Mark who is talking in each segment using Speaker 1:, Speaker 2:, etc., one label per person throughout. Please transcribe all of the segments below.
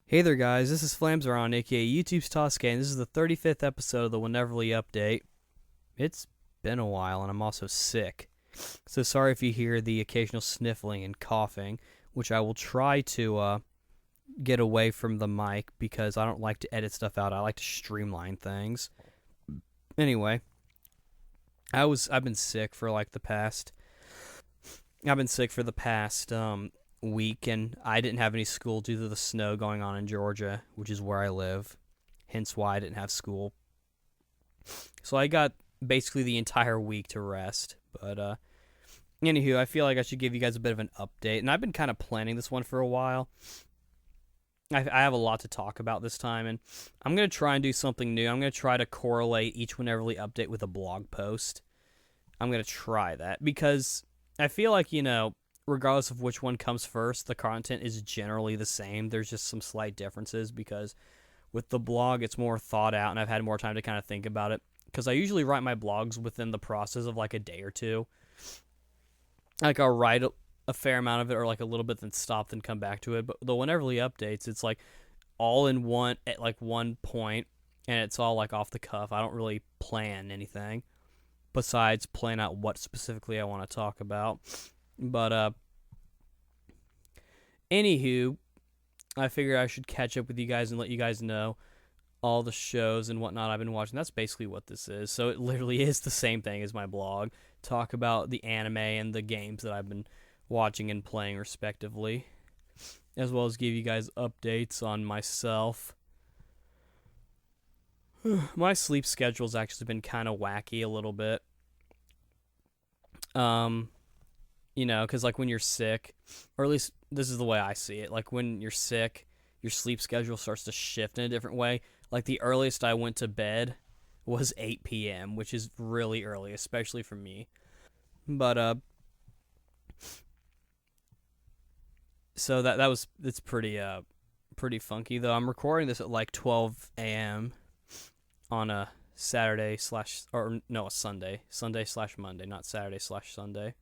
Speaker 1: Hey there, guys. This is Flamsaron, aka YouTube's Tasuke, and this is the 35th episode of the Whenevery update. It's been a while, and I'm also sick. So sorry if you hear the occasional sniffling and coughing, which I will try to get away from the mic because I don't like to edit stuff out. I like to streamline things. Anyway, I've been sick for like the past. I've been sick for the past week, and I didn't have any school due to the snow going on in Georgia, which is where I live. Hence why I didn't have school. So I got basically the entire week to rest. But anywho, I feel like I should give you guys a bit of an update, and I've been kind of planning this one for a while. I have a lot to talk about this time, and I'm going to try and do something new. I'm going to try to correlate each Wheneverly update with a blog post. I'm going to try that because I feel like, regardless of which one comes first, the content is generally the same. There's just some slight differences because with the blog, it's more thought out, and I've had more time to kind of think about it. Because I usually write my blogs within the process of like a day or two. Like I'll write a fair amount of it, or like a little bit, then stop, then come back to it. But the Wheneverly updates, it's like all in one at like one point, and it's all like off the cuff. I don't really plan anything besides plan out what specifically I want to talk about. But anywho, I figured I should catch up with you guys and let you guys know all the shows and whatnot I've been watching. That's basically what this is. So it literally is the same thing as my blog. Talk about the anime and the games that I've been watching and playing respectively, as well as give you guys updates on myself. My sleep schedule's actually been kind of wacky a little bit. Because like when you're sick, or at least this is the way I see it, like when you're sick, your sleep schedule starts to shift in a different way. Like the earliest I went to bed was 8 p.m., which is really early, especially for me. But so it's pretty funky though. I'm recording this at like 12 a.m. on a Saturday slash, or no, a Sunday slash Monday, not Saturday slash Sunday.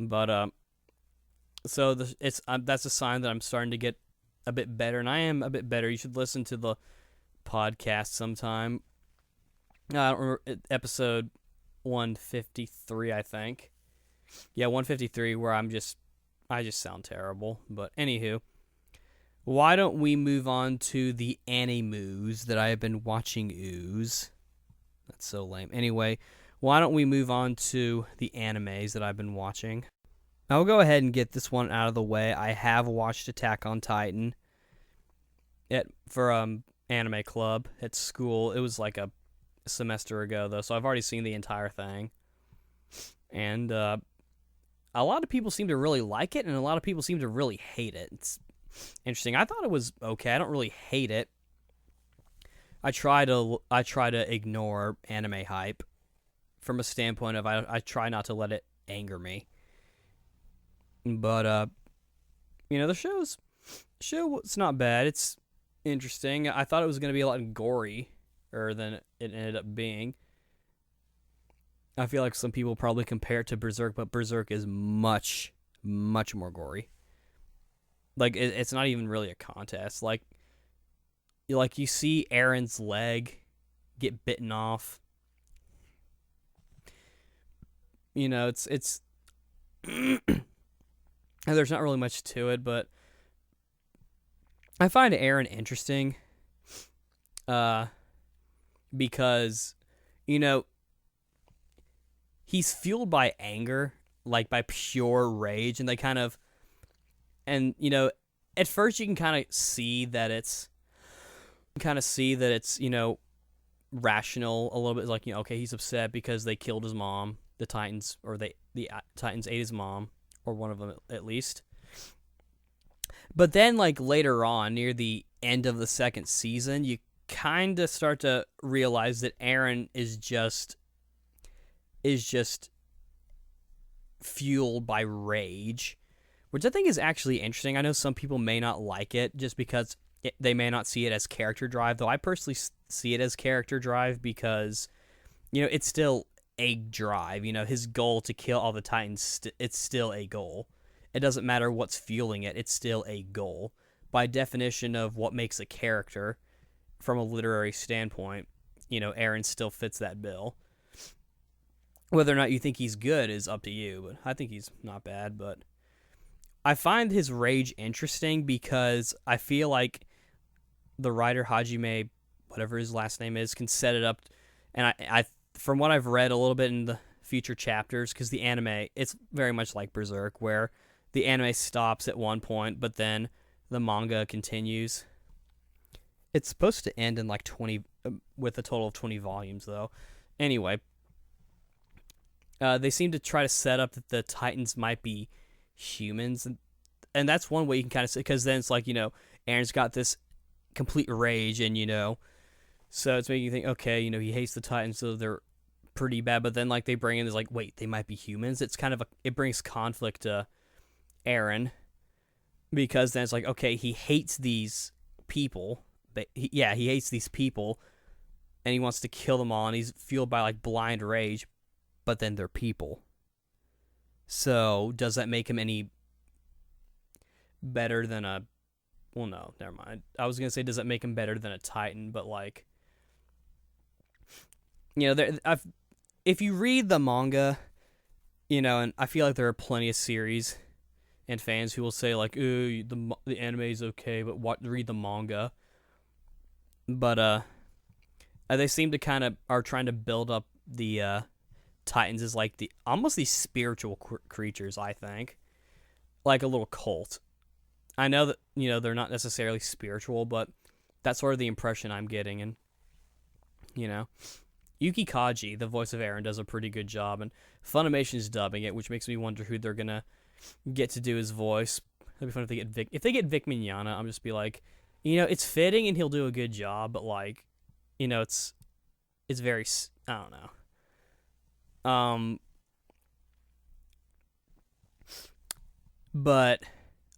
Speaker 1: But so that's a sign that I'm starting to get a bit better, and I am a bit better. You should listen to the podcast sometime. I don't remember, episode 153, I think. Yeah, 153, where I just sound terrible. But anywho, why don't we move on to the animes that I have been watching? Ooze. That's so lame. Anyway, why don't we move on to the animes that I've been watching? I'll go ahead and get this one out of the way. I have watched Attack on Titan for anime club at school. It was like a semester ago though, so I've already seen the entire thing. And a lot of people seem to really like it, and a lot of people seem to really hate it. It's interesting. I thought it was okay. I don't really hate it. I try to ignore anime hype from a standpoint of I try not to let it anger me. But the show it's not bad. It's interesting. I thought it was going to be a lot gory than it ended up being. I feel like some people probably compare it to Berserk, but Berserk is much, much more gory. Like it's not even really a contest. Like you see Aaron's leg get bitten off. It's there's not really much to it, but I find Aaron interesting because he's fueled by anger, like by pure rage, and at first you can kind of see that it's rational a little bit, like okay, he's upset because they killed his mom, the Titans, or the Titans ate his mom, or one of them at least. But then like later on, near the end of the second season, you kind of start to realize that Aaron is just fueled by rage, which I think is actually interesting. I know some people may not like it just because they may not see it as character drive, though I personally see it as character drive because it's still a drive. His goal to kill all the Titans, it's still a goal. It doesn't matter what's fueling it, it's still a goal. by definition of what makes a character from a literary standpoint, Eren still fits that bill. Whether or not you think he's good is up to you, but I think he's not bad. But I find his rage interesting because I feel like the writer Hajime, whatever his last name is, can set it up. And I from what I've read a little bit in the future chapters, because the anime, it's very much like Berserk, where the anime stops at one point, but then the manga continues. It's supposed to end in like 20, with a total of 20 volumes, though. Anyway, they seem to try to set up that the Titans might be humans, and that's one way you can kind of say, because then it's like, Eren's got this complete rage, and so it's making you think, okay, he hates the Titans, so they're pretty bad, but then like they bring in this like, wait, they might be humans. It's kind of it brings conflict to Eren, because then it's like, okay, he hates these people. He hates these people, and he wants to kill them all, and he's fueled by like blind rage, but then they're people. So does that make him any better than a? Well, no, never mind. I was gonna say, does that make him better than a Titan? But like, if you read the manga, and I feel like there are plenty of series and fans who will say like, "Ooh, the anime is okay, but read the manga." But they seem to kind of are trying to build up the Titans as like almost these spiritual creatures. I think, like a little cult. I know that they're not necessarily spiritual, but that's sort of the impression I'm getting. And Yuki Kaji, the voice of Eren, does a pretty good job, and Funimation's dubbing it, which makes me wonder who they're gonna get to do his voice. It'd be fun if they get Vic. If they get Vic Mignogna, I'm just be like, it's fitting and he'll do a good job, but like, it's very, I don't know. But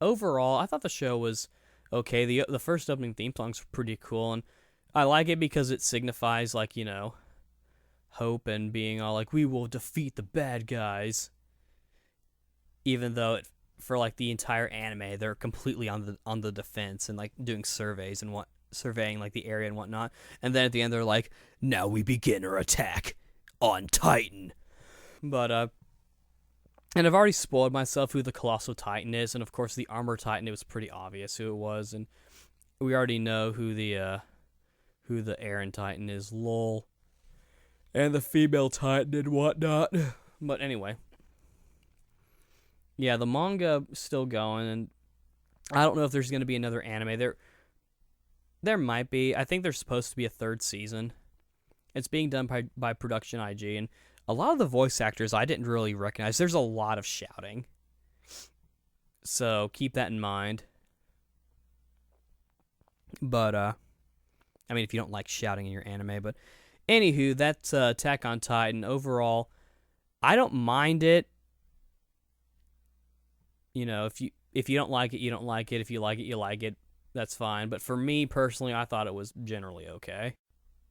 Speaker 1: overall, I thought the show was okay. The first opening theme songs were pretty cool, and I like it because it signifies like, hope and being all like, we will defeat the bad guys. Even though for like the entire anime, they're completely on the defense and like doing surveys and surveying like the area and whatnot. And then at the end, they're like, now we begin our attack on Titan. But and I've already spoiled myself who the Colossal Titan is, and of course the Armor Titan, it was pretty obvious who it was, and we already know who the Eren Titan is, lol, and the female Titan and whatnot. But anyway, yeah, the manga is still going, and I don't know if there's going to be another anime. There might be. I think there's supposed to be a third season. It's being done by Production IG, and a lot of the voice actors I didn't really recognize. There's a lot of shouting, so keep that in mind. But I mean, if you don't like shouting in your anime, but anywho, that's Attack on Titan. Overall, I don't mind it. If you don't like it, you don't like it. If you like it, you like it. That's fine. But for me personally, I thought it was generally okay.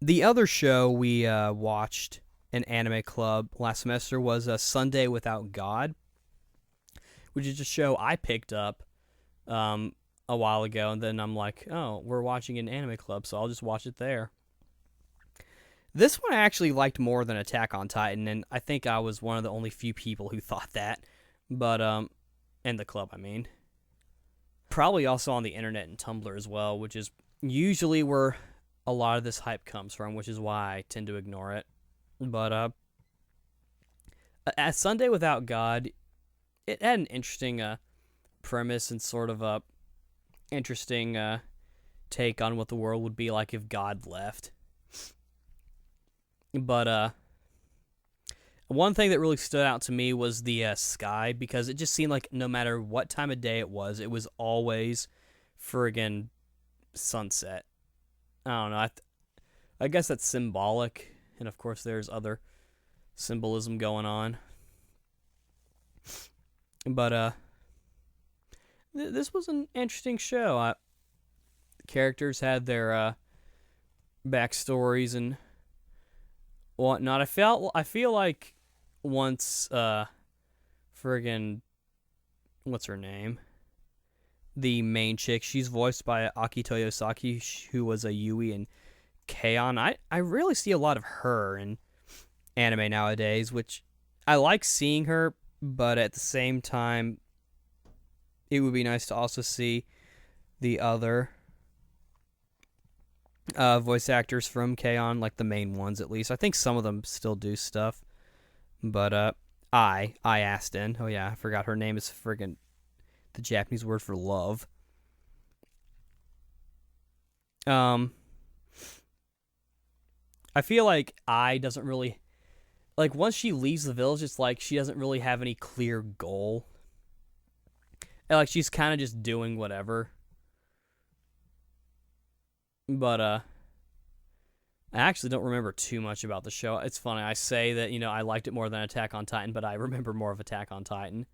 Speaker 1: The other show we watched in Anime Club last semester was Sunday Without God, which is a show I picked up a while ago, and then I'm like, oh, we're watching an Anime Club, so I'll just watch it there. This one I actually liked more than Attack on Titan, and I think I was one of the only few people who thought that. But in the club, I mean. Probably also on the internet and Tumblr as well, which is usually where a lot of this hype comes from, which is why I tend to ignore it. But as Sunday Without God, it had an interesting premise and sort of a interesting take on what the world would be like if God left. But one thing that really stood out to me was the sky, because it just seemed like no matter what time of day it was always friggin' sunset. I don't know. I guess that's symbolic, and of course there's other symbolism going on. But this was an interesting show. Characters had their backstories and whatnot. I feel like once friggin' what's her name? the main chick. She's voiced by Akito Yosaki, who was a Yui in K-On! I really see a lot of her in anime nowadays, which I like seeing her, but at the same time, it would be nice to also see the other voice actors from K-On!, like the main ones at least. I think some of them still do stuff, but I Aston. Oh yeah, I forgot her name is friggin' the Japanese word for love. I feel like I doesn't really like once she leaves the village. It's like she doesn't really have any clear goal. And, like she's kind of just doing whatever. But I actually don't remember too much about the show. It's funny. I say that I liked it more than Attack on Titan, but I remember more of Attack on Titan.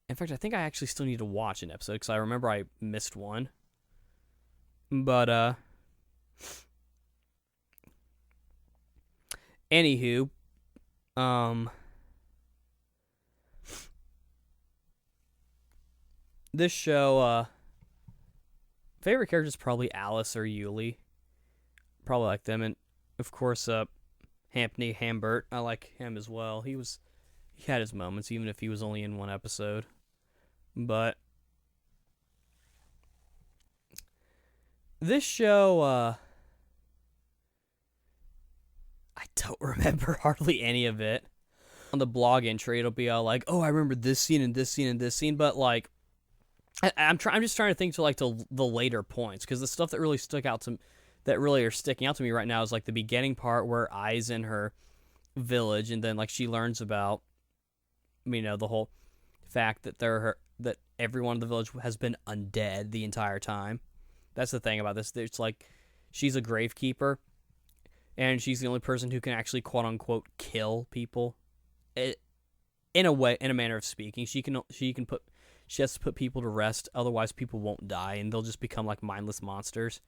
Speaker 1: In fact, I think I actually still need to watch an episode because I remember I missed one. But anywho, this show, favorite character is probably Alice or Yuli. Probably like them, and of course, Hampney Hambert. I like him as well. He had his moments, even if he was only in one episode. But this show, I don't remember hardly any of it. On the blog entry, it'll be all like, "Oh, I remember this scene and this scene and this scene," but like, I'm just trying to think to like the later points because the stuff that really really are sticking out to me right now is like the beginning part where Ai's in her village and then like she learns about the whole fact that that everyone in the village has been undead the entire time. That's the thing about this. It's like she's a gravekeeper and she's the only person who can actually quote unquote kill people. In a manner of speaking, she has to put people to rest, otherwise people won't die and they'll just become like mindless monsters.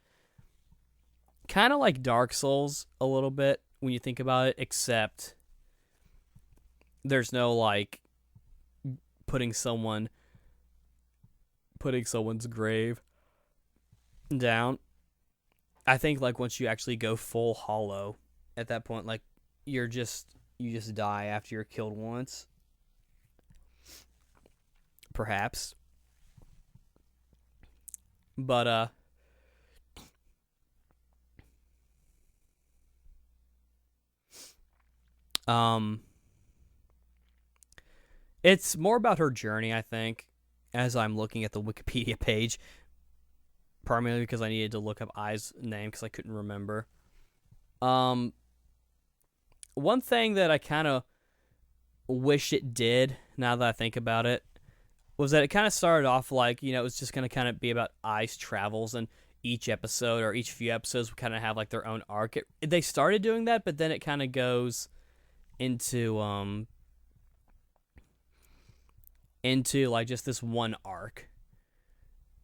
Speaker 1: Kind of like Dark Souls a little bit when you think about it, except there's no like putting someone's grave down. I think like once you actually go full hollow at that point, like you just die after you're killed once. Perhaps. But it's more about her journey, I think, as I'm looking at the Wikipedia page. Primarily because I needed to look up Ai's name because I couldn't remember. One thing that I kind of wish it did, now that I think about it, was that it kind of started off like, it was just going to kind of be about Ai's travels, and each episode or each few episodes would kind of have like their own arc. They started doing that, but then it kind of goes into like just this one arc.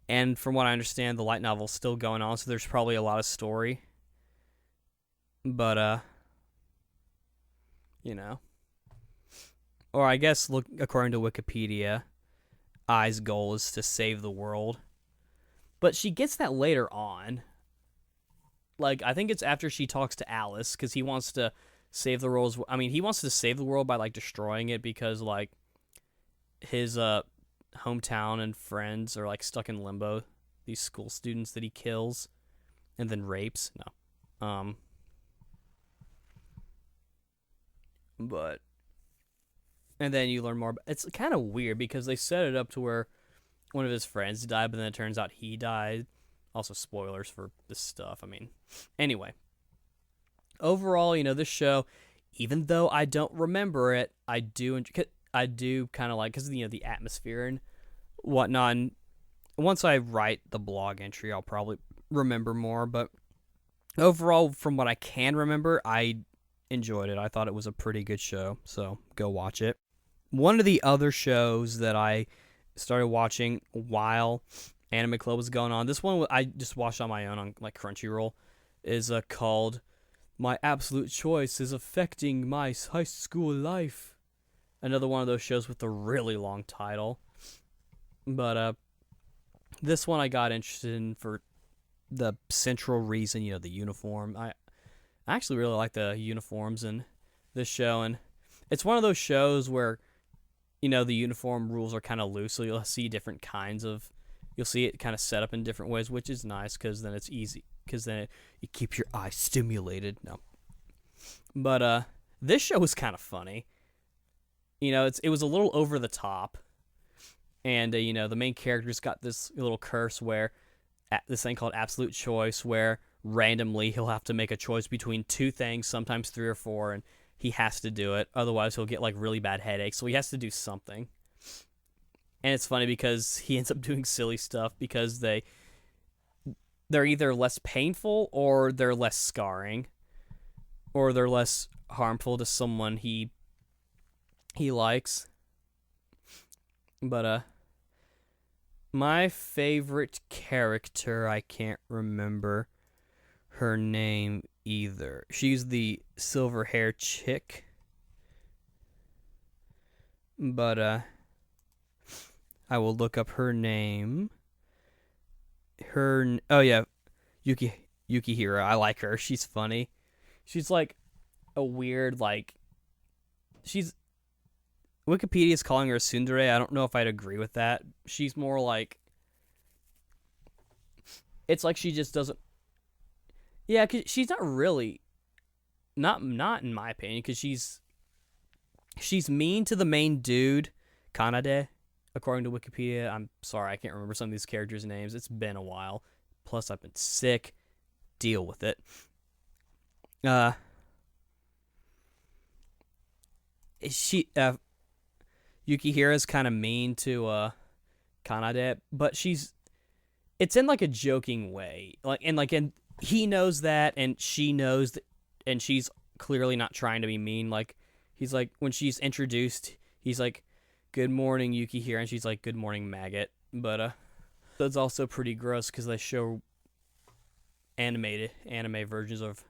Speaker 1: And from what I understand, the light novel's still going on, so there's probably a lot of story. But or I guess according to Wikipedia, Ai's goal is to save the world. But she gets that later on. Like, I think it's after she talks to Alice, because he wants to save the world. He wants to save the world by, like, destroying it, because, like, his hometown and friends are, like, stuck in limbo. These school students that he kills and then rapes. No. But... And then you learn more. It's kind of weird because they set it up to where one of his friends died, but then it turns out he died. Also, spoilers for this stuff. Anyway. Overall, this show, even though I don't remember it, I do kind of like, because, the atmosphere and whatnot. And once I write the blog entry, I'll probably remember more. But overall, from what I can remember, I enjoyed it. I thought it was a pretty good show, so go watch it. One of the other shows that I started watching while Anime Club was going on, this one I just watched on my own on like Crunchyroll, is called My Absolute Choice is Affecting My High School Life. Another one of those shows with a really long title. But This one I got interested in for the central reason, the uniform. I actually really like the uniforms in this show, and it's one of those shows where the uniform rules are kind of loose, so you'll see you'll see it kind of set up in different ways, which is nice because then it's easy, because then it keeps your eye stimulated. No, but this show was kind of funny. It was a little over the top, and the main character's got this little curse where this thing called absolute choice, where randomly he'll have to make a choice between two things, sometimes three or four, and he has to do it. Otherwise, he'll get like really bad headaches. So he has to do something. And it's funny because he ends up doing silly stuff because they're either less painful or they're less scarring or they're less harmful to someone he likes. But my favorite character, I can't remember her name either. She's the silver hair chick. But I will look up her name. Oh yeah, Yukihira. I like her. She's funny. She's like a weird she's Wikipedia's calling her a tsundere. I don't know if I'd agree with that. She's more like, it's like she just doesn't. Yeah, cause she's not really, not in my opinion, because she's mean to the main dude, Kanade, according to Wikipedia. I'm sorry, I can't remember some of these characters' names. It's been a while. Plus, I've been sick. Deal with it. Yukihira's kind of mean to Kanade, but it's in like a joking way. And he knows that, and she knows that, and she's clearly not trying to be mean. Like, he's like, when she's introduced, he's like, "Good morning, Yukihira," and she's like, "Good morning, maggot." But that's also pretty gross because they show anime versions of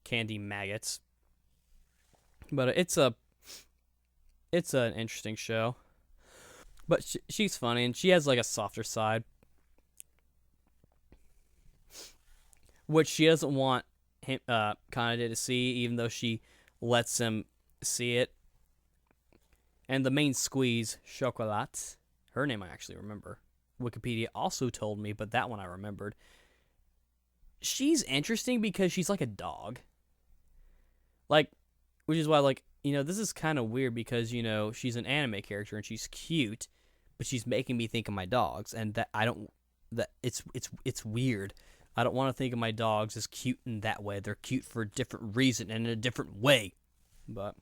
Speaker 1: candy maggots. But it's an interesting show. But she's funny, and she has like a softer side, which she doesn't want him, Kanade, to see, even though she lets him see it. And the main squeeze, Chocolat, her name I actually remember. Wikipedia also told me, but that one I remembered. She's interesting because she's like a dog. Like, which is why, this is kind of weird because, she's an anime character and she's cute, but she's making me think of my dogs, and it's weird. I don't want to think of my dogs as cute in that way. They're cute for a different reason and in a different way. But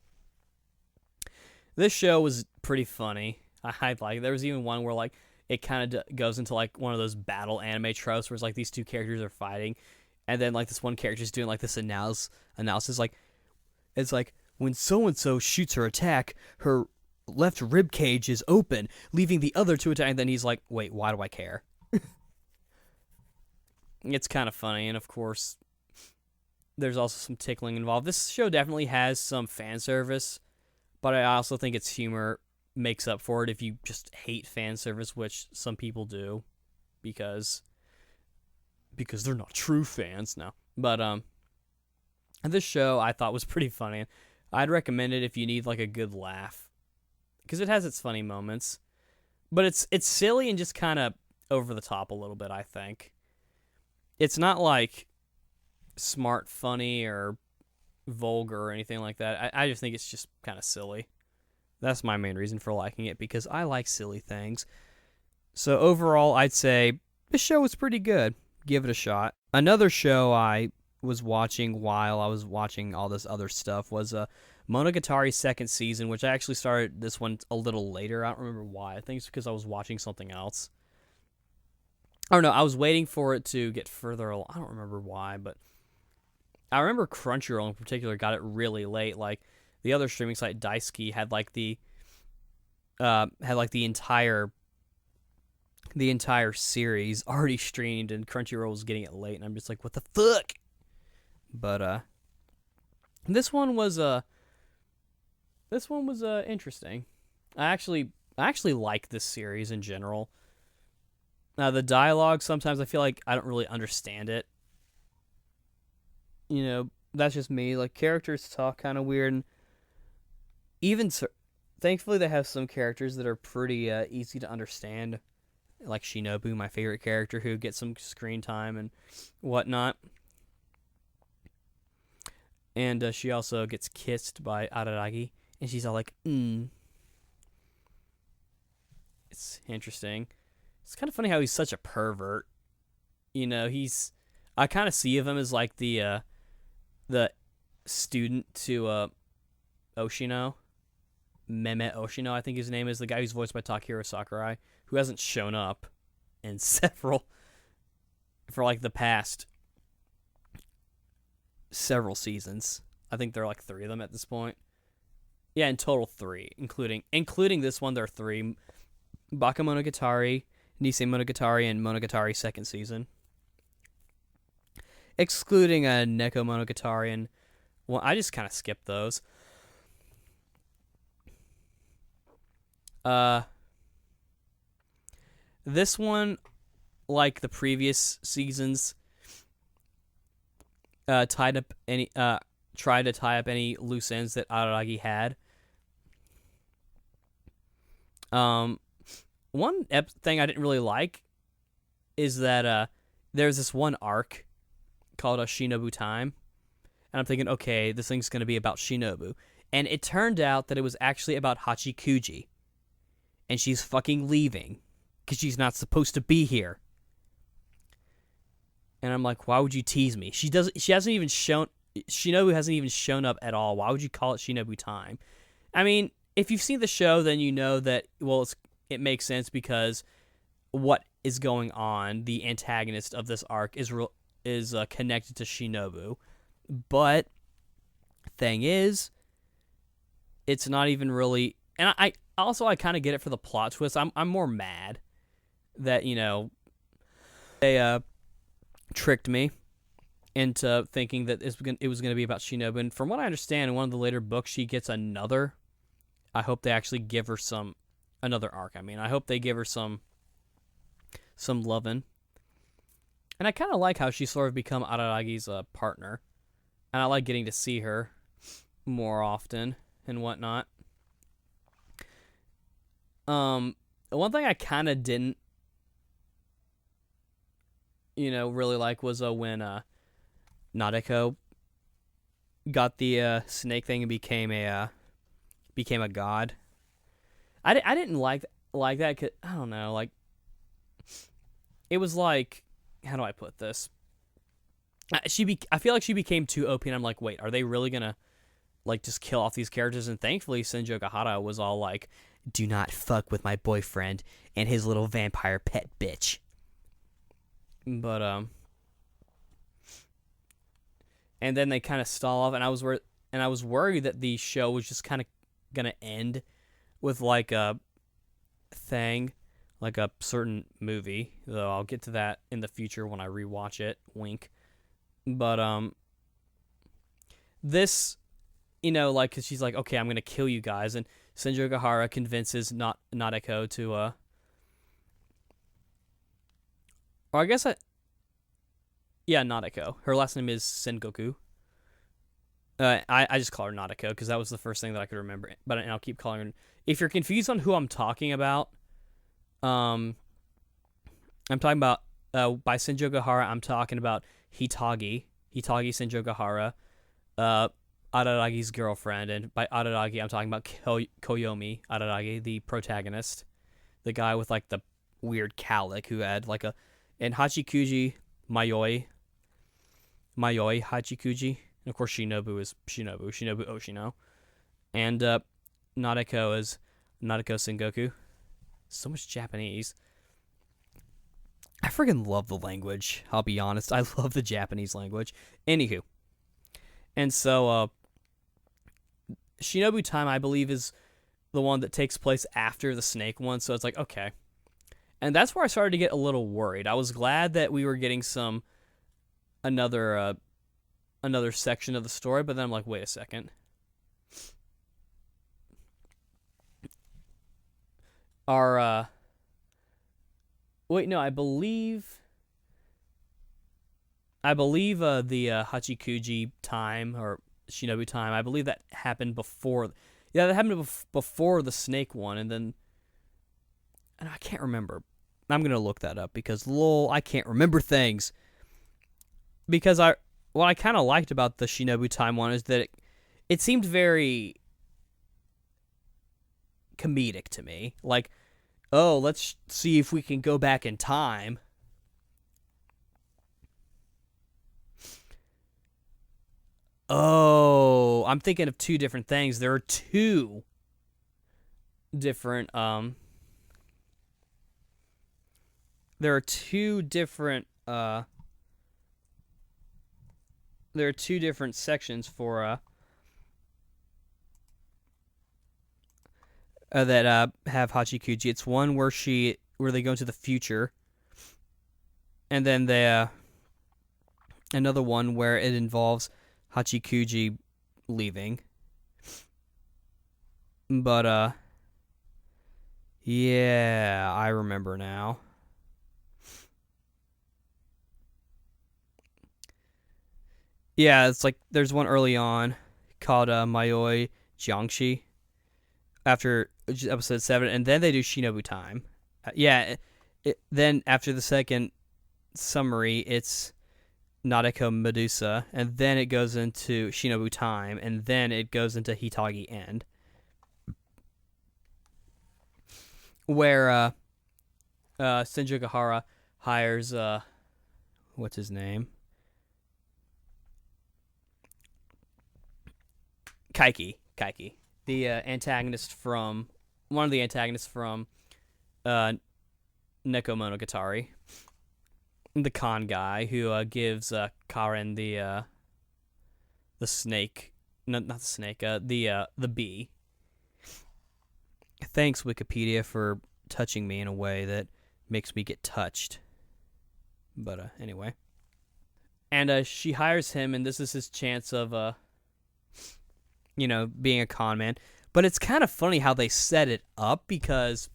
Speaker 1: this show was pretty funny. I like it. There was even one where it kind of goes into one of those battle anime tropes where it's these two characters are fighting, and then this one character's doing this analysis. It's like when so and so shoots her attack, her left rib cage is open, leaving the other to attack. And then he's like, "Wait, why do I care?" It's kind of funny, and of course, there's also some tickling involved. This show definitely has some fan service, but I also think its humor makes up for it if you just hate fan service, which some people do, because they're not true fans now. But this show I thought was pretty funny. I'd recommend it if you need a good laugh, because it has its funny moments, but it's silly and just kind of over the top a little bit. I think it's not smart funny or vulgar or anything like that. I just think it's just kind of silly. That's my main reason for liking it, because I like silly things. So overall, I'd say this show was pretty good. Give it a shot. Another show I was watching while I was watching all this other stuff was Monogatari second season, which I actually started this one a little later. I don't remember why. I think it's because I was watching something else. Or no, I was waiting for it to get further along. I don't remember why, but I remember Crunchyroll in particular got it really late. The other streaming site, Daisuke, had the entire series already streamed, and Crunchyroll was getting it late, and I'm just like, what the fuck? But this one was interesting. I actually like this series in general. Now, the dialogue, sometimes I feel like I don't really understand it. That's just me. Like, characters talk kind of weird. And even, thankfully, they have some characters that are pretty easy to understand. Like Shinobu, my favorite character, who gets some screen time and whatnot. And she also gets kissed by Araragi. And she's all like, It's interesting. It's kind of funny how he's such a pervert. I kind of see of him as like the student to Oshino. Meme Oshino, I think his name is, the guy who's voiced by Takahiro Sakurai, who hasn't shown up in for like the past several seasons. I think there are like 3 of them at this point. Yeah, in total 3, including this one. There are 3: Bakemonogatari, Nisei Monogatari, and Monogatari second season. Excluding Neko Monogatari, and well, I just kind of skipped those. This one, like the previous seasons, tried to tie up any loose ends that Araragi had. One thing I didn't really like is that there's this one arc called Shinobu Time, and I'm thinking, okay, this thing's going to be about Shinobu, and it turned out that it was actually about Hachikuji, and she's fucking leaving because she's not supposed to be here. And I'm like, why would you tease me? Shinobu hasn't even shown up at all. Why would you call it Shinobu Time? I mean, if you've seen the show, then you know that, well, it makes sense because what is going on, the antagonist of this arc is connected to Shinobu. But thing is, it's not even really, and I kind of get it for the plot twist. I'm more mad that they tricked me into thinking that it was going to be about Shinobu. And from what I understand, in one of the later books, she gets another. I hope they actually give her another arc. I mean, I hope they give her some lovin'. And I kind of like how she sort of become Araragi's partner. And I like getting to see her more often and whatnot. One thing I kind of didn't, really like was when Nadeko got the snake thing and became a god. I didn't like that, 'cause, I don't know, like, it was like, how do I put this? I feel like she became too OP, and I'm like, wait, are they really gonna like just kill off these characters? And thankfully, Senjo Gahara was all like, do not fuck with my boyfriend and his little vampire pet bitch. But and then they kind of stall off, and I was worried that the show was just kind of gonna end with like a thing, like a certain movie. Though I'll get to that in the future when I rewatch it. Wink. But this, like, cause she's like, okay, I'm gonna kill you guys, and Senjo Gahara convinces Nadeko to or I guess Nadeko. Her last name is Sengoku. I just call her Nadeko because that was the first thing that I could remember. But I'll keep calling her. If you're confused on who I'm talking about, I'm talking about by Senjo Gahara. I'm talking about Hitagi Senjo Gahara, Araragi's girlfriend, and by Araragi I'm talking about Koyomi Araragi, the protagonist, the guy with like the weird cowlick who had like and Hachikuji Mayoi Hachikuji. And of course, Shinobu is Shinobu Oshino. And Nadeko is Nadeko Sengoku. So much Japanese. I freaking love the language, I'll be honest. I love the Japanese language. Anywho. And so, Shinobu Time, I believe, is the one that takes place after the snake one. So it's like, okay. And that's where I started to get a little worried. I was glad that we were getting another section of the story, but then I'm like, wait a second. Wait, no, I believe the Hachikuji time or Shinobu time. I believe that happened before. Yeah, that happened before the snake one, and then and I can't remember. I'm gonna look that up because lol, I can't remember things. Because what I kind of liked about the Shinobu Time one is that it seemed very comedic to me. Like, oh, let's see if we can go back in time. Oh, I'm thinking of two different things. There are two different there are two different there are two different sections for that have Hachikuji. It's one where they go into the future, and then another one where it involves Hachikuji leaving. But yeah, I remember now. Yeah, it's like there's one early on called Mayoi Jiangshi after episode 7, and then they do Shinobu Time. Then after the second summary, it's Nadeko Medusa, and then it goes into Shinobu Time, and then it goes into Hitagi End, where Senju hires what's his name? Kaiki, the antagonist from one of the antagonists from Neko Monogatari, the con guy who gives Karen the snake, not the snake, the bee. Thanks Wikipedia for touching me in a way that makes me get touched. But anyway, and she hires him, and this is his chance of being a con man. But it's kind of funny how they set it up because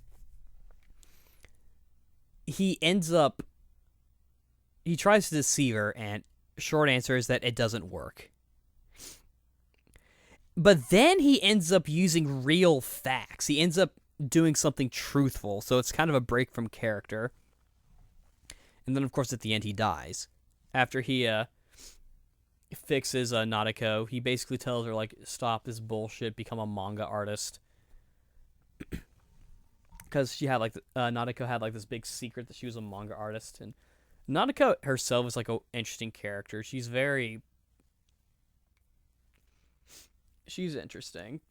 Speaker 1: he tries to deceive her, and short answer is that it doesn't work. But then he ends up using real facts. He ends up doing something truthful, so it's kind of a break from character. And then, of course, at the end, he dies. After he fixes Nadeko, he basically tells her, like, stop this bullshit, become a manga artist. Because she had, like, Nadeko had, like, this big secret that she was a manga artist. And Nadeko herself is, like, an interesting character. She's interesting.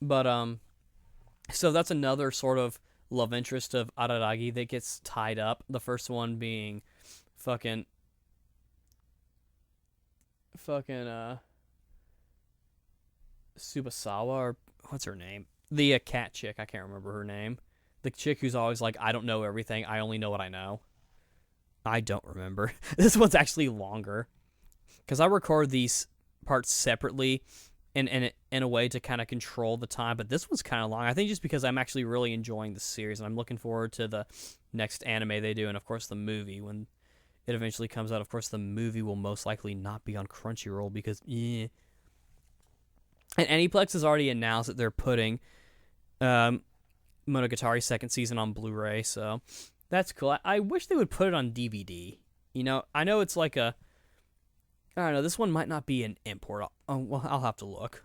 Speaker 1: But, so that's another sort of love interest of Araragi that gets tied up. The first one being fucking Subasawa, or what's her name? The cat chick, I can't remember her name. The chick who's always like, I don't know everything, I only know what I know. I don't remember. This one's actually longer. Because I record these parts separately in a way to kind of control the time, but this one's kind of long. I think just because I'm actually really enjoying the series, and I'm looking forward to the next anime they do, and of course the movie when it eventually comes out. Of course, the movie will most likely not be on Crunchyroll because, And Aniplex has already announced that they're putting Monogatari second season on Blu-ray, so that's cool. I wish they would put it on DVD. I know it's like I don't know, this one might not be an import. I'll have to look.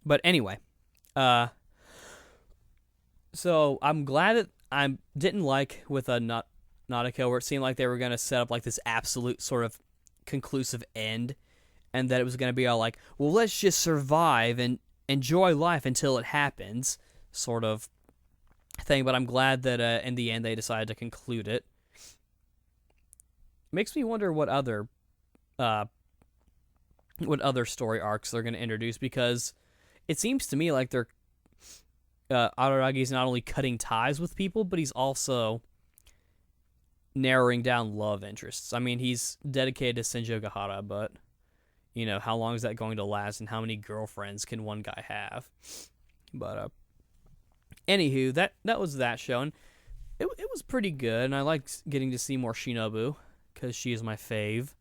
Speaker 1: But anyway, so I'm glad that I didn't like with Nautica where it seemed like they were going to set up like this absolute sort of conclusive end, and that it was going to be all like, well, let's just survive and enjoy life until it happens sort of thing. But I'm glad that in the end they decided to conclude it. Makes me wonder what other story arcs they're going to introduce, because it seems to me like they're Araragi's not only cutting ties with people, but he's also narrowing down love interests. I mean, he's dedicated to Senju, but how long is that going to last, and how many girlfriends can one guy have? But Anywho, that was that show, and it was pretty good, and I liked getting to see more Shinobu because she is my fave.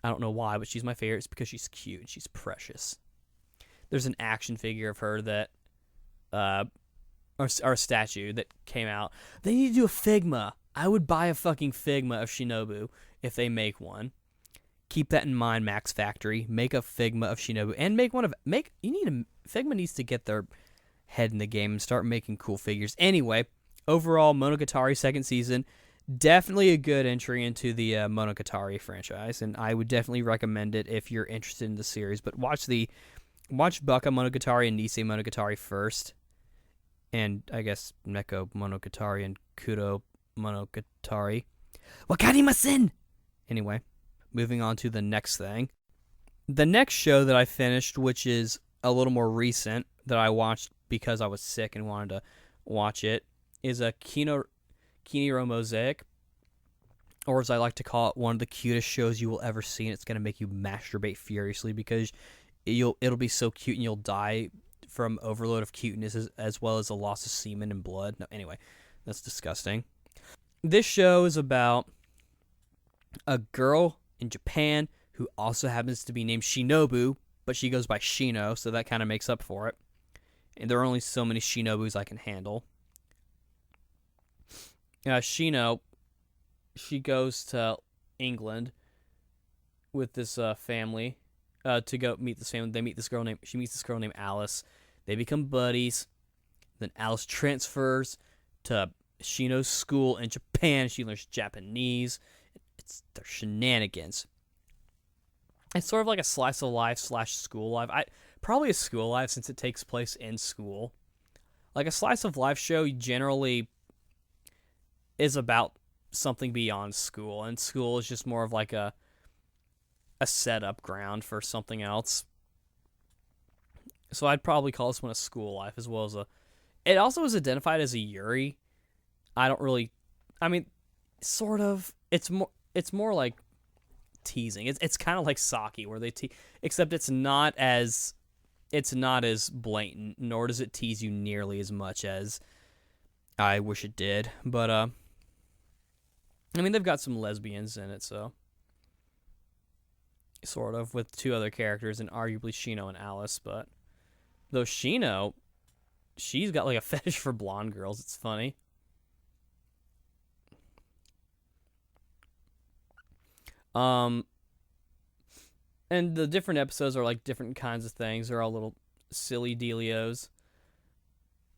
Speaker 1: I don't know why, but she's my favorite. It's because she's cute and she's precious. There's an action figure of her that, or a statue that came out. They need to do a Figma. I would buy a fucking Figma of Shinobu if they make one. Keep that in mind, Max Factory. Make a Figma of Shinobu, and Figma needs to get their head in the game and start making cool figures. Anyway, overall, Monogatari second season, definitely a good entry into the Monogatari franchise, and I would definitely recommend it if you're interested in the series. But watch Baka Monogatari and Nisei Monogatari first, and I guess Neko Monogatari and Kudo Monogatari. Wakarimasen! Anyway, moving on to the next thing. The next show that I finished, which is a little more recent, that I watched because I was sick and wanted to watch it, is a Shinobu Mosaic, or as I like to call it, one of the cutest shows you will ever see, and it's going to make you masturbate furiously because it'll be so cute and you'll die from overload of cuteness as well as a loss of semen and blood. No, anyway, that's disgusting. This show is about a girl in Japan who also happens to be named Shinobu, but she goes by Shino, so that kind of makes up for it. And there are only so many Shinobus I can handle. Shino, she goes to England with this family to go meet this family. She meets this girl named Alice. They become buddies. Then Alice transfers to Shino's school in Japan. She learns Japanese. They're shenanigans. It's sort of like a slice of life / school life. Probably a school life since it takes place in school. Like a slice of life show generally is about something beyond school, and school is just more of like a setup ground for something else. So I'd probably call this one a school life as well as it also is identified as a yuri. Sort of. It's more like teasing. It's kind of like Saki, where they except it's not as blatant, nor does it tease you nearly as much as I wish it did. But they've got some lesbians in it, so sort of, with two other characters, and arguably Shino and Alice. But though Shino, she's got like a fetish for blonde girls. It's funny. And the different episodes are like different kinds of things. They're all little silly dealios.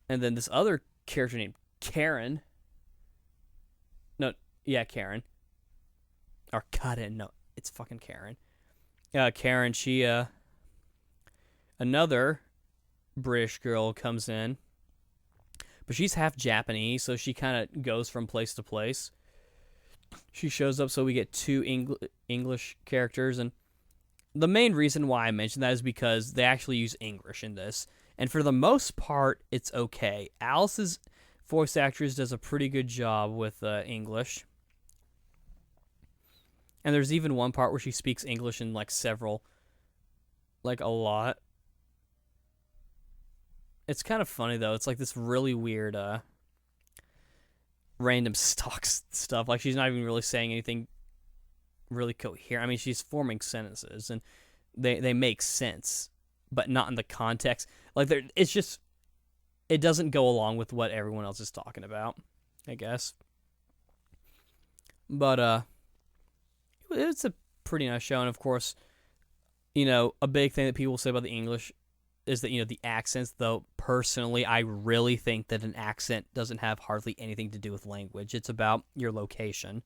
Speaker 1: And then this other character named Karen. Karen. Or Karen. No, it's fucking Karen. Karen, she, another British girl comes in. But she's half Japanese, so she kind of goes from place to place. She shows up, so we get two English characters, and the main reason why I mentioned that is because they actually use English in this, and for the most part, it's okay. Alice's voice actress does a pretty good job with English, and there's even one part where she speaks English in a lot. It's kind of funny, though. It's like this really weird random stock stuff. Like, she's not even really saying anything really coherent. She's forming sentences, and they make sense, but not in the context. Like, it's just, it doesn't go along with what everyone else is talking about, I guess. But it's a pretty nice show, and of course, a big thing that people say about the English is that, the accents, though personally I really think that an accent doesn't have hardly anything to do with language. It's about your location.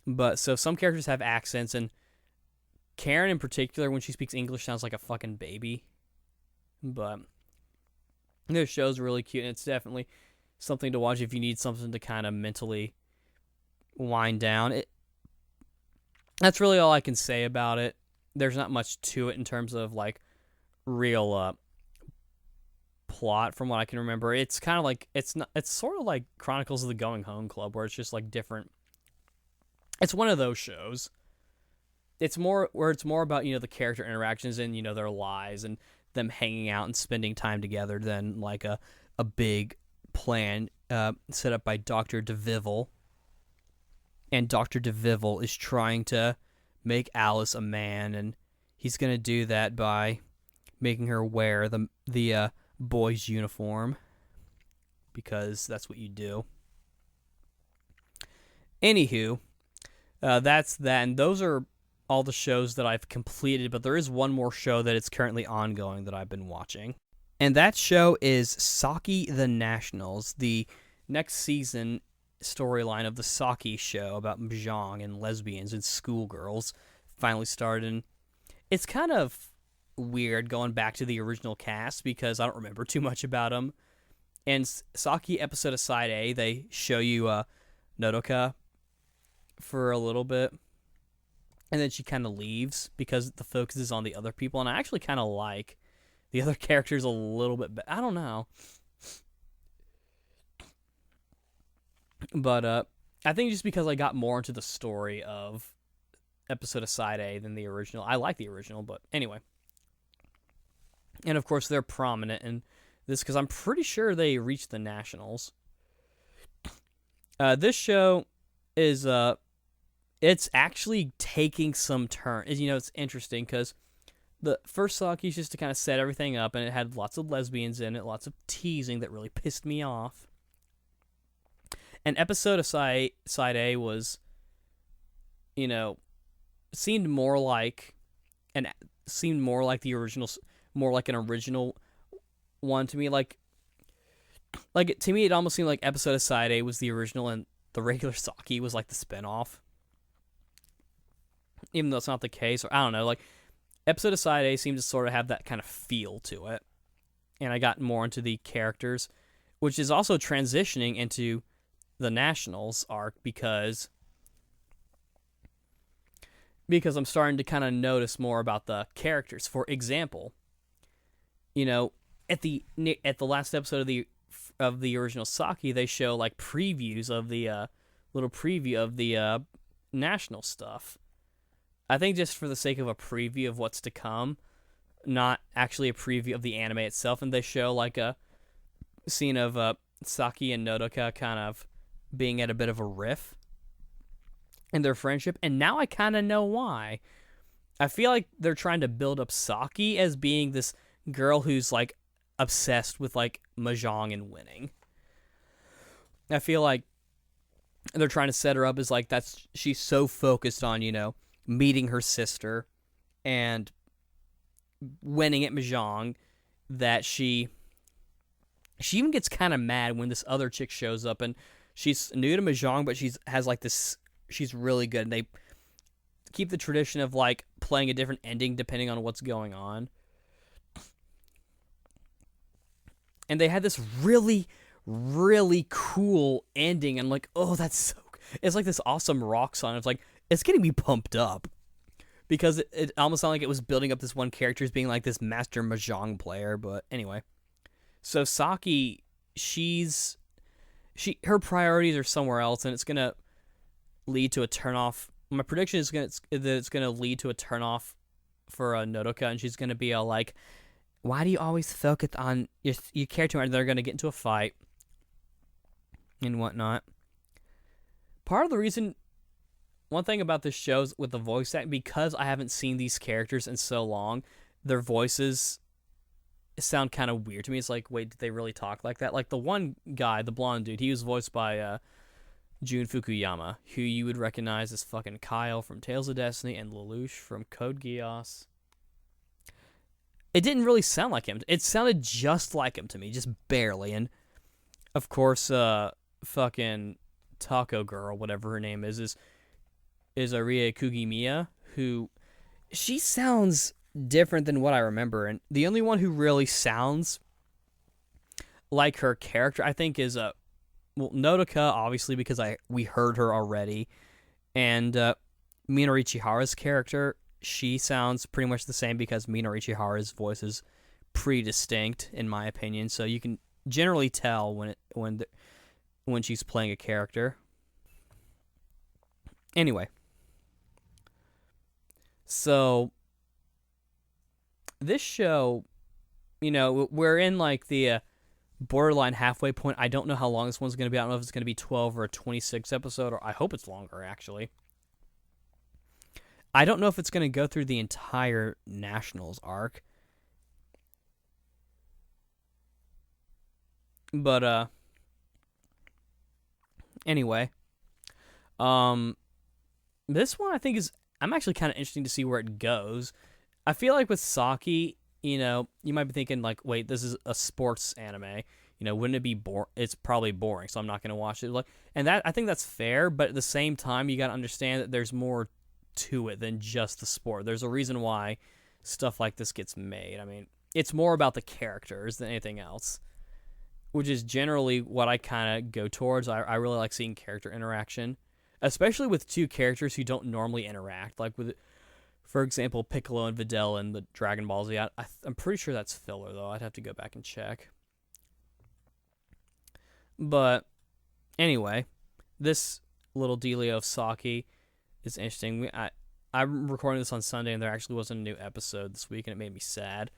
Speaker 1: But so some characters have accents, and Karen in particular, when she speaks English, sounds like a fucking baby. But this show's really cute, and it's definitely something to watch if you need something to kind of mentally wind down. That's really all I can say about it. There's not much to it in terms of like real plot from what I can remember. It's kind of like it's sort of like Chronicles of the Going Home Club, where it's just like different. It's one of those shows. It's more about the character interactions and their lives, and them hanging out and spending time together than like a big plan set up by Dr. DeVivel. And Dr. DeVivel is trying to make Alice a man, and he's going to do that by making her wear the boy's uniform, because that's what you do. Anywho, that's that, and those are all the shows that I've completed, but there is one more show that is currently ongoing that I've been watching. And that show is Saki the Nationals, the next season storyline of the Saki show about mahjong and lesbians and schoolgirls finally started. And it's kind of weird going back to the original cast because I don't remember too much about them. And Saki episode of Side A, they show you Nodoka for a little bit, and then she kind of leaves because the focus is on the other people, and I actually kind of like the other characters a little bit better. I don't know. But I think just because I got more into the story of episode of Side A than the original. I like the original, but anyway. And of course, they're prominent in this because I'm pretty sure they reached the Nationals. This show is it's actually taking some turn. You know, it's interesting because the first Saki is just to kind of set everything up, and it had lots of lesbians in it, lots of teasing that really pissed me off. An episode of Side A was, you know, seemed more like the original, more like an original one to me. Like to me, it almost seemed like episode of Side A was the original, and the regular Saki was like the spinoff. Even though it's not the case, or I don't know, like episode of Side A seemed to sort of have that kind of feel to it, and I got more into the characters, which is also transitioning into the Nationals arc because I'm starting to kind of notice more about the characters. For example, you know, at the last episode of the original Saki, they show like previews of the little preview of the National stuff. I think just for the sake of a preview of what's to come, not actually a preview of the anime itself, and they show like a scene of Saki and Nodoka kind of being at a bit of a riff in their friendship, and now I kind of know why. I feel like they're trying to build up Saki as being this girl who's like obsessed with like mahjong and winning. I feel like they're trying to set her up as like she's so focused on, you know, meeting her sister and winning at mahjong that she even gets kind of mad when this other chick shows up, and she's new to mahjong, but she's really good. And they keep the tradition of like playing a different ending depending on what's going on. And they had this really, really cool ending. And I'm like, oh, it's like this awesome rock song. It's like, it's getting me pumped up. Because it almost sounded like it was building up this one character as being like this master mahjong player. But anyway. So Saki, her priorities are somewhere else, and it's going to lead to a turnoff. My prediction is that it's going to lead to a turnoff for Nodoka, and she's going to be like, why do you always focus on your character? And they're going to get into a fight and whatnot. Part of the reason, one thing about this show is with the voice act, because I haven't seen these characters in so long, their voices sound kind of weird to me. It's like, wait, did they really talk like that? Like the one guy, the blonde dude, he was voiced by Jun Fukuyama, who you would recognize as fucking Kyle from Tales of Destiny and Lelouch from Code Geass. It didn't really sound like him. It sounded just like him to me, just barely. And of course, fucking Taco Girl, whatever her name is Aria Kugimiya, who she sounds different than what I remember, and the only one who really sounds like her character, I think, is Nodoka, obviously, because we heard her already, and Minori Chihara's character, she sounds pretty much the same because Minori Chihara's voice is pretty distinct, in my opinion, so you can generally tell when she's playing a character. Anyway, so this show we're in like the borderline halfway point. I don't know how long this one's going to be. I don't know if it's going to be 12 or a 26 episode, or I hope it's longer, actually. I don't know if it's going to go through the entire Nationals arc. But, anyway. This one I think I'm actually kind of interesting to see where it goes. I feel like with Saki, you might be thinking like, wait, this is a sports anime. Wouldn't it be boring? It's probably boring, so I'm not going to watch it. And that, I think that's fair, but at the same time, you got to understand that there's more to it than just the sport. There's a reason why stuff like this gets made. I mean, it's more about the characters than anything else, which is generally what I kind of go towards. I really like seeing character interaction, especially with two characters who don't normally interact. Like with, for example, Piccolo and Videl in the Dragon Ball Z. I'm pretty sure that's filler, though. I'd have to go back and check. But anyway, this little dealio of Saki is interesting. I'm recording this on Sunday, and there actually wasn't a new episode this week, and it made me sad.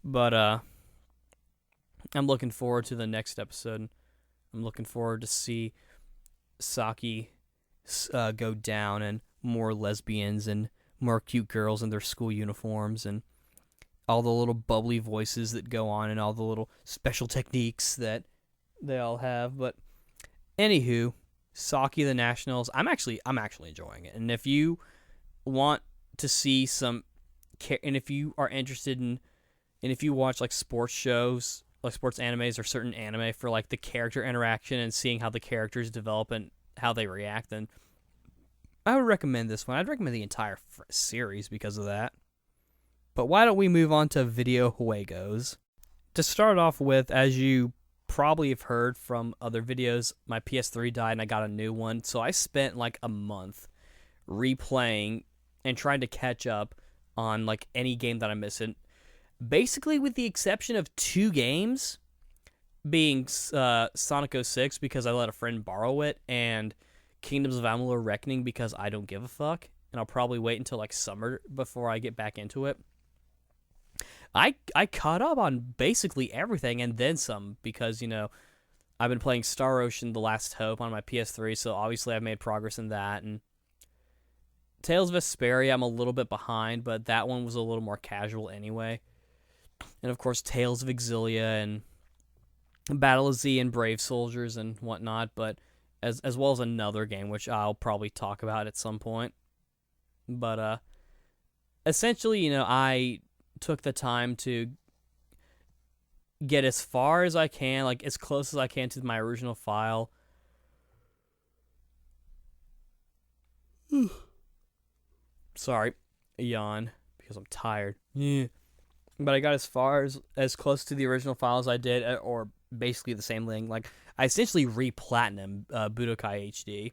Speaker 1: But I'm looking forward to the next episode. I'm looking forward to see Saki go down, and more lesbians and more cute girls in their school uniforms, and all the little bubbly voices that go on, and all the little special techniques that they all have. But anywho, Saki the Nationals, I'm actually enjoying it. And if you want to see some, and if you are interested in, and if you watch like sports shows, like sports animes or certain anime for like the character interaction and seeing how the characters develop and how they react, then I would recommend this one. I'd recommend the entire series because of that. But why don't we move on to Video Juegos? To start off with, as you probably have heard from other videos, my PS3 died and I got a new one. So I spent like a month replaying and trying to catch up on like any game that I'm missing. Basically with the exception of 2 games, being Sonic 06 because I let a friend borrow it, and Kingdoms of Amalur Reckoning because I don't give a fuck, and I'll probably wait until like summer before I get back into it. I caught up on basically everything and then some because, I've been playing Star Ocean The Last Hope on my PS3, so obviously I've made progress in that. And Tales of Vesperia, I'm a little bit behind, but that one was a little more casual anyway. And of course, Tales of Exilia and Battle of Z and Brave Soldiers and whatnot, but as well as another game, which I'll probably talk about at some point. But essentially, I took the time to get as far as I can, like as close as I can to my original file. Sorry, yawn because I'm tired. Yeah. But I got as far as close to the original file as I did, or basically the same thing. Like I essentially re-platinum Budokai HD.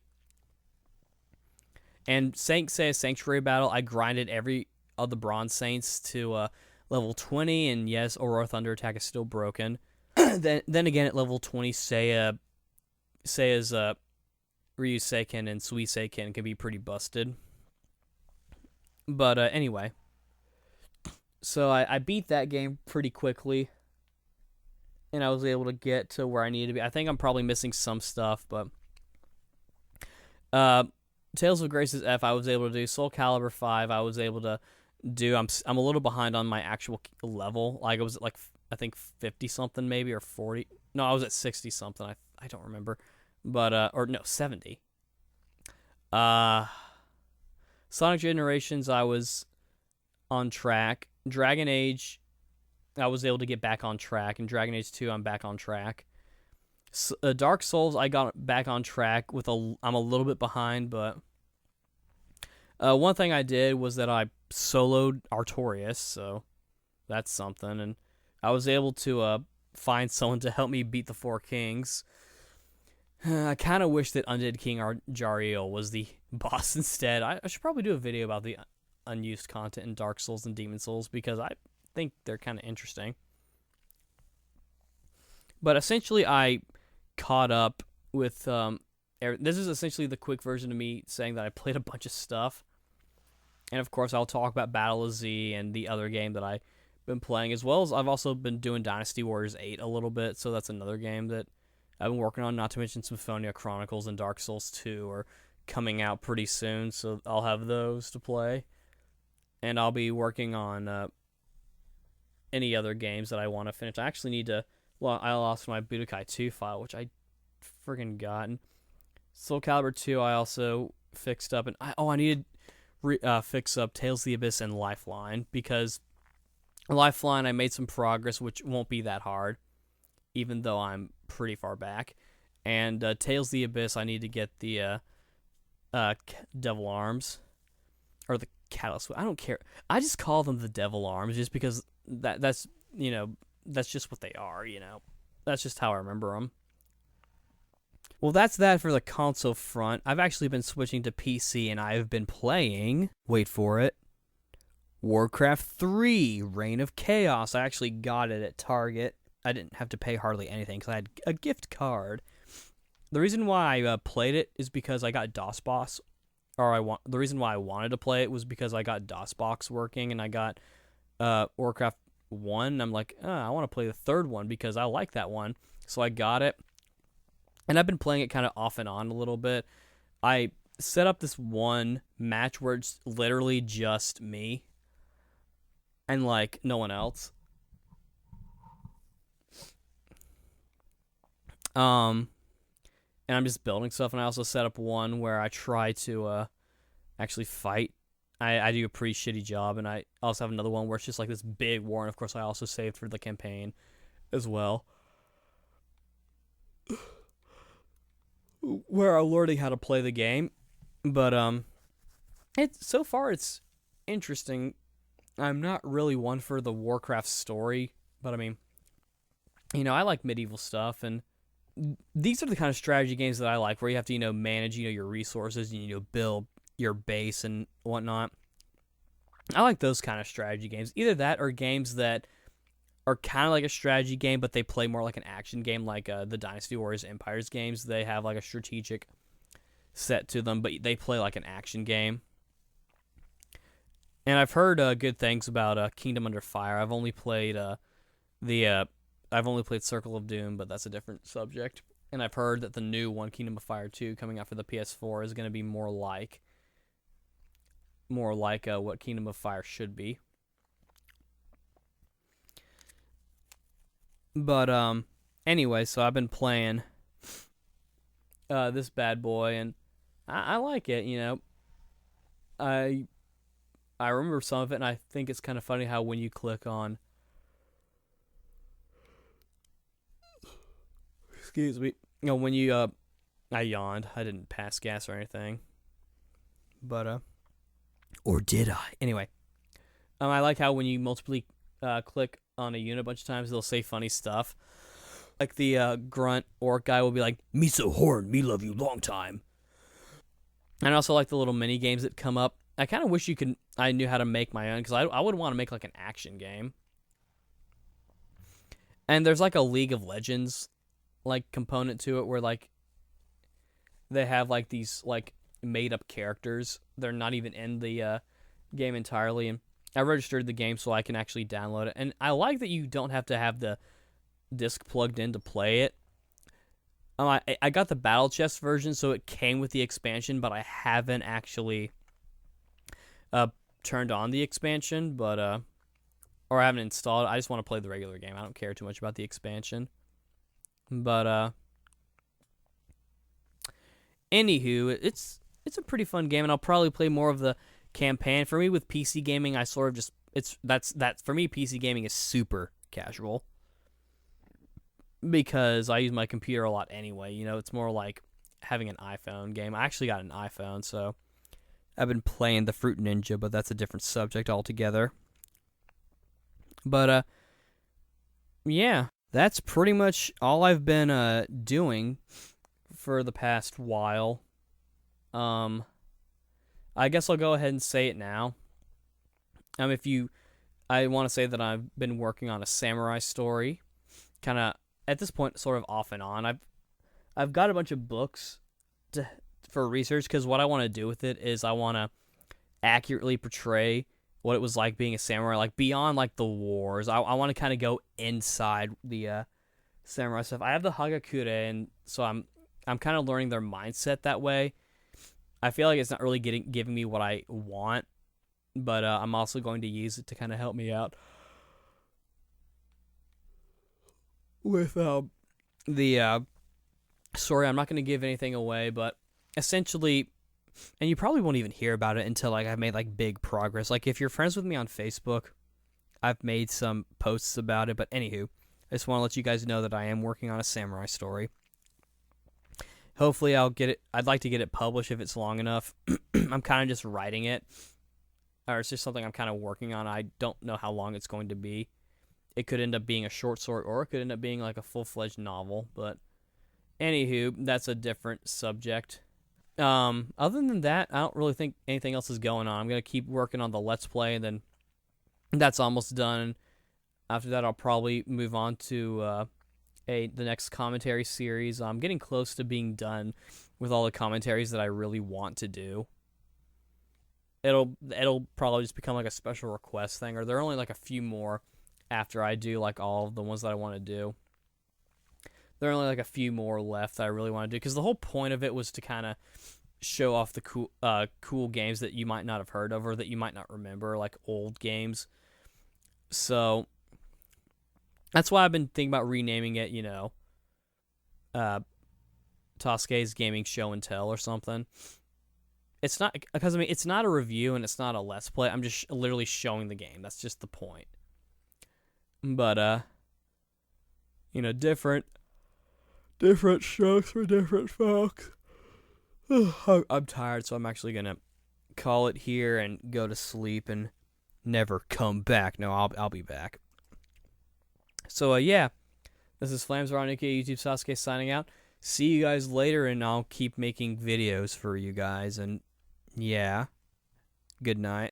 Speaker 1: And Saint Seiya Sanctuary Battle, I grinded every of the Bronze Saints to level 20, and yes, Aurora Thunder Attack is still broken. then again, at level 20, Seiya's Ryu Seiken and Sui Seiken can be pretty busted. But anyway, so I beat that game pretty quickly, and I was able to get to where I needed to be. I think I'm probably missing some stuff, but Tales of Grace's F, I was able to do. Soul Calibur 5, I was able to do. I'm a little behind on my actual level. Like I was at like I think 50 something maybe, or 40. No, I was at 60 something. I don't remember, but or no, 70. Sonic Generations, I was on track. Dragon Age, I was able to get back on track, and Dragon Age 2, I'm back on track. Dark Souls, I got back on track I'm a little bit behind, but one thing I did was that I soloed Artorias, so that's something, and I was able to find someone to help me beat the 4 Kings. I kind of wish that Undead King Jariel was the boss instead. I should probably do a video about the unused content in Dark Souls and Demon Souls, because I think they're kind of interesting. But essentially, I caught up with this is essentially the quick version of me saying that I played a bunch of stuff, and of course I'll talk about Battle of Z and the other game that I been playing, as well as I've also been doing Dynasty Warriors 8 a little bit, so that's another game that I've been working on, not to mention Symphonia Chronicles and Dark Souls 2 are coming out pretty soon, so I'll have those to play. And I'll be working on any other games that I want to finish. I actually need to, well, I lost my Budokai 2 file, which I friggin' gotten. Soul Calibur 2 I also fixed up, and I needed fix up Tales of the Abyss and Lifeline, because Lifeline I made some progress, which won't be that hard, even though I'm pretty far back. And Tales of the Abyss, I need to get the Devil Arms, or the Catalyst. I don't care. I just call them the Devil Arms, just because that's just what they are. That's just how I remember them. Well, that's that for the console front. I've actually been switching to PC, and I've been playing, wait for it, Warcraft 3, Reign of Chaos. I actually got it at Target. I didn't have to pay hardly anything because I had a gift card. The reason why I played it is because I got DOSBox. The reason why I wanted to play it was because I got DOSBox working, and I got Warcraft 1. I'm like, I want to play the third one because I like that one. So I got it. And I've been playing it kind of off and on a little bit. I set up this one match where it's literally just me and, like, no one else. And I'm just building stuff, and I also set up one where I try to actually fight. I do a pretty shitty job, and I also have another one where it's just like this big war, and of course I also saved for the campaign as well, where I'm learning how to play the game. But so far it's interesting. I'm not really one for the Warcraft story, but I mean, I like medieval stuff, and these are the kind of strategy games that I like, where you have to, manage, your resources, and, build your base and whatnot. I like those kind of strategy games. Either that or games that are kind of like a strategy game, but they play more like an action game, like the Dynasty Warriors Empires games. They have like a strategic set to them, but they play like an action game. And I've heard good things about Kingdom Under Fire. I've only played Circle of Doom, but that's a different subject. And I've heard that the new one, Kingdom of Fire 2, coming out for the PS4, is going to be more like what Kingdom of Fire should be. But anyway, so I've been playing this bad boy, and I like it. I remember some of it, and I think it's kind of funny how when you click on, excuse me, when you I yawned. I didn't pass gas or anything, but or did I? Anyway, I like how when you multiply click on a unit a bunch of times, they'll say funny stuff. Like the grunt orc guy will be like, "Me so horn, me love you long time." And I also like the little mini games that come up. I kind of wish I knew how to make my own, because I would want to make like an action game. And there's like a League of Legends like component to it, where like they have like these like made up characters. They're not even in the game entirely, and I registered the game so I can actually download it. And I like that you don't have to have the disc plugged in to play it. I got the Battle Chest version, so it came with the expansion, but I haven't actually turned on the expansion, or I haven't installed it. I just want to play the regular game. I don't care too much about the expansion. But anywho, it's a pretty fun game, and I'll probably play more of the campaign. For me, with PC gaming, I sort of just for me, PC gaming is super casual, because I use my computer a lot anyway. It's more like having an iPhone game. I actually got an iPhone, so I've been playing the Fruit Ninja, but that's a different subject altogether. But yeah, that's pretty much all I've been doing for the past while. I guess I'll go ahead and say it now. I want to say that I've been working on a samurai story, kind of at this point, sort of off and on. I've got a bunch of books for research, because what I want to do with it is I want to accurately portray what it was like being a samurai, like beyond like the wars. I want to kind of go inside the samurai stuff. I have the Hagakure, and so I'm kind of learning their mindset that way. I feel like it's not really giving me what I want, but I'm also going to use it to kind of help me out with the story. I'm not going to give anything away, but essentially, and you probably won't even hear about it until like I've made like big progress. Like if you're friends with me on Facebook, I've made some posts about it. But anywho, I just want to let you guys know that I am working on a samurai story. Hopefully I'll get it. I'd like to get it published if it's long enough. I'm kind of just writing it, or it's just something I'm kind of working on. I don't know how long it's going to be. It could end up being a short story, or it could end up being like a full-fledged novel. But anywho, that's a different subject. Other than that, I don't really think anything else is going on. I'm going to keep working on the Let's Play, and then that's almost done. After that, I'll probably move on to the next commentary series. I'm getting close to being done with all the commentaries that I really want to do. It'll probably just become like a special request thing, or there are only like a few more after I do like all of the ones that I want to do. There are only like a few more left that I really want to do, because the whole point of it was to kind of show off the cool games that you might not have heard of or that you might not remember, like old games. So that's why I've been thinking about renaming it, Tasuke's Gaming Show and Tell or something. It's not, because I mean, it's not a review and it's not a Let's Play. I'm just literally showing the game. That's just the point. But different strokes for different folks. I'm tired, so I'm actually gonna call it here and go to sleep and never come back. No, I'll be back. So yeah, this is Flames Around aka YouTube Sasuke signing out. See you guys later, and I'll keep making videos for you guys. And yeah, good night.